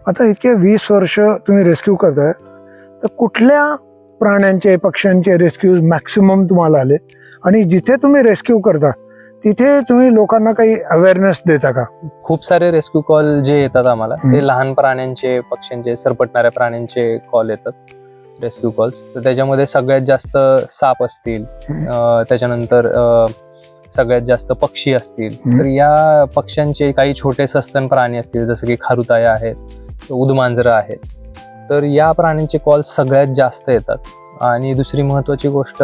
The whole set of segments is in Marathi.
आता इतके 20 वर्ष तुम्ही रेस्क्यू करताय, तर कुठल्या प्राण्यांचे पक्ष्यांचे रेस्क्यू मॅक्सिमम तुम्हाला आले, आणि जिथे तुम्ही रेस्क्यू करता तिथे तुम्ही लोकांना काही अवेअरनेस देता का? खूप सारे रेस्क्यू कॉल जे येतात आम्हाला ते लहान प्राण्यांचे, पक्ष्यांचे, सरपटणाऱ्या प्राण्यांचे कॉल येतात, रेस्क्यू कॉल्स. तर त्याच्यामध्ये सगळ्यात जास्त साप असतील, त्याच्यानंतर सगळ्यात जास्त पक्षी असतील. तर या पक्ष्यांचे काही छोटे सस्तन प्राणी असतील, जसं की खारुताया आहेत, उदमांजरं आहेत. तर या प्राण्यांचे कॉल सगळ्यात जास्त येतात. आणि दुसरी महत्वाची गोष्ट,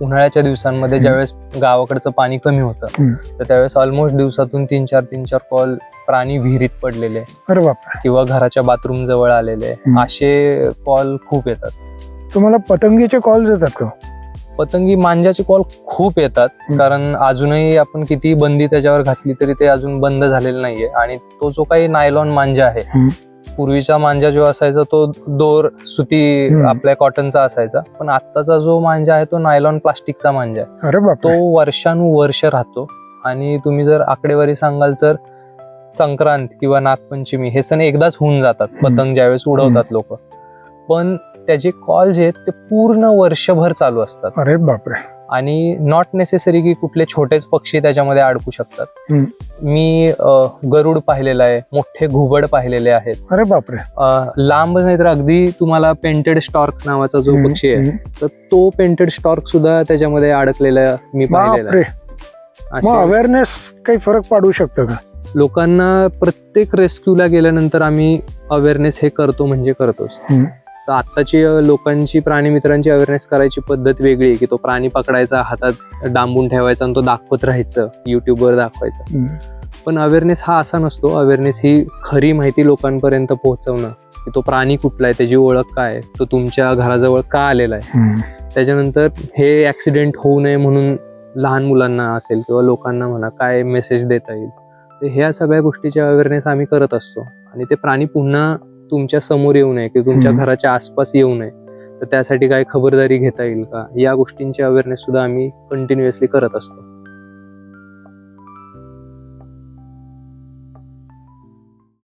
उन्हाळ्याच्या दिवसांमध्ये ज्यावेळेस गावाकडचं पाणी कमी होतं, तर त्यावेळेस ऑलमोस्ट दिवसातून 3-4 कॉल प्राणी विहिरीत पडलेले, अरे बापरे, किंवा घराच्या बाथरूम जवळ आलेले, असे कॉल खूप येतात. तुम्हाला पतंगीचे कॉल येतात का? पतंगी मांजाचे कॉल खूप येतात, कारण अजूनही आपण किती बंदी त्याच्यावर घातली तरी ते अजून बंद झालेलं नाहीये. आणि तो जो काही नायलॉन मांजा आहे, पूर्वीचा मांजा जो असायचा तो दोर सुती आपल्या कॉटनचा असायचा, पण आत्ताचा जो मांजा आहे तो नायलॉन प्लास्टिकचा मांजा आहे. अरे बापरे, तो वर्षानुवर्ष राहतो. आणि तुम्ही जर आकडेवारी सांगाल तर संक्रांत किंवा नागपंचमी हे सण एकदाच होऊन जातात, पतंग ज्यावेळेस उडवतात लोक, पण त्याचे कॉल जे आहेत ते पूर्ण वर्षभर चालू असतात. अरे बापरे. आणि नॉट नेसेसरी की कुठले छोटेच पक्षी त्याच्यामध्ये अडकू शकतात. मी गरुड पाहिलेला आहे, मोठे घुबड पाहिलेले आहेत. अरे बापरे. लांब नाही तर अगदी तुम्हाला पेंटेड स्टॉर्क नावाचा जो पक्षी आहे, तर तो पेंटेड स्टॉर्क सुद्धा त्याच्यामध्ये अडकलेला मी पाहिलेला आहे. मग अवेअरनेस काही फरक पाडू शकतं का? लोकांना प्रत्येक रेस्क्यूला गेल्यानंतर आम्ही अवेअरनेस हे करतो म्हणजे करतोच. तर आत्ताची लोकांची, प्राणी मित्रांची अवेअरनेस करायची पद्धत वेगळी आहे, की तो प्राणी पकडायचा, हातात डांबून ठेवायचा आणि तो दाखवत राहायचं, युट्यूबवर दाखवायचं. पण अवेअरनेस हा असा नसतो. अवेअरनेस ही खरी माहिती लोकांपर्यंत पोहोचवणं, की तो प्राणी कुठला आहे, त्याची ओळख काय आहे, तो तुमच्या घराजवळ का आलेला आहे. त्याच्यानंतर हे ऍक्सिडेंट होऊ नये म्हणून लहान मुलांना असेल किंवा लोकांना म्हणा काय मेसेज देता येईल, तर ह्या सगळ्या गोष्टीची अवेअरनेस आम्ही करत असतो. आणि ते प्राणी पुन्हा तुमच्या समोर येऊ नये किंवा तुमच्या घराच्या आसपास येऊ नये, तर त्यासाठी काय खबरदारी घेता येईल का, या गोष्टींची अवेअरनेस सुद्धा आम्ही कंटिन्युअसली करत असतो.